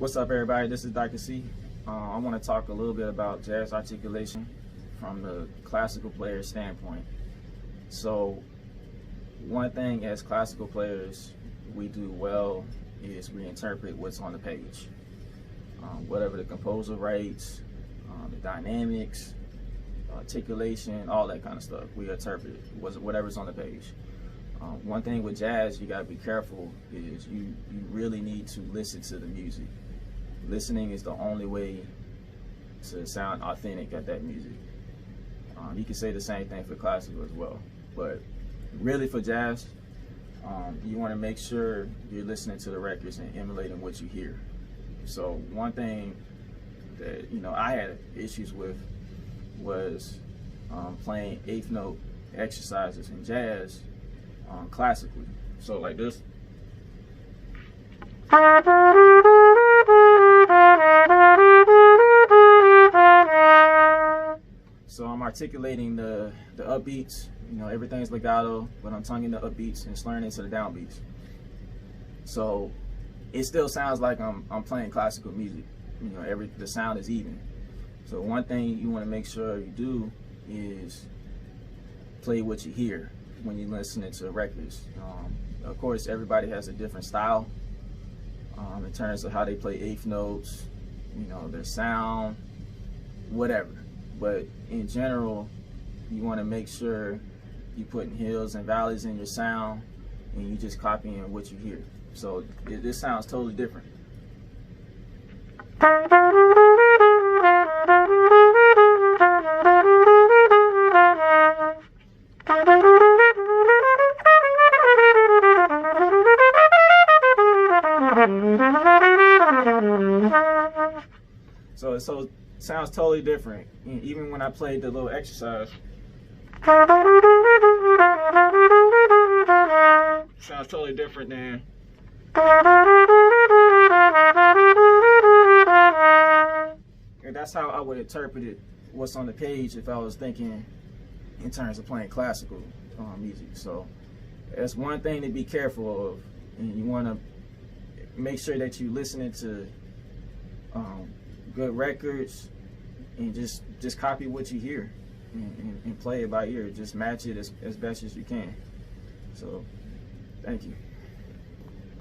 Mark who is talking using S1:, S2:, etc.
S1: What's up, everybody? This is Dr. C. I want to talk a little bit about jazz articulation from the classical player standpoint. So, one thing as classical players we do well is we interpret what's on the page. Whatever the composer writes, the dynamics, articulation, all that kind of stuff, we interpret whatever's on the page. One thing with jazz you got to be careful is you really need to listen to the music. Listening is the only way to sound authentic at that music. You can say the same thing for classical as well, but really for jazz, you want to make sure you're listening to the records and emulating what you hear. So one thing that I had issues with was playing eighth note exercises in jazz classically. So like this. So I'm articulating the upbeats, everything's legato, but I'm tonguing the upbeats and slurring into the downbeats. So it still sounds like I'm playing classical music. The sound is even. So one thing you want to make sure you do is play what you hear when you're listening to records. Of course, everybody has a different style in terms of how they play eighth notes, their sound, whatever. But in general, you want to make sure you're putting hills and valleys in your sound and you just copying what you hear. So this sounds totally different. So it sounds totally different. Even when I played the little exercise, sounds totally different than and that's how I would interpret it, what's on the page, if I was thinking in terms of playing classical music. So that's one thing to be careful of, and you want to make sure that you're listening to good records and just copy what you hear and play it by ear. Just match it as best as you can. So thank you.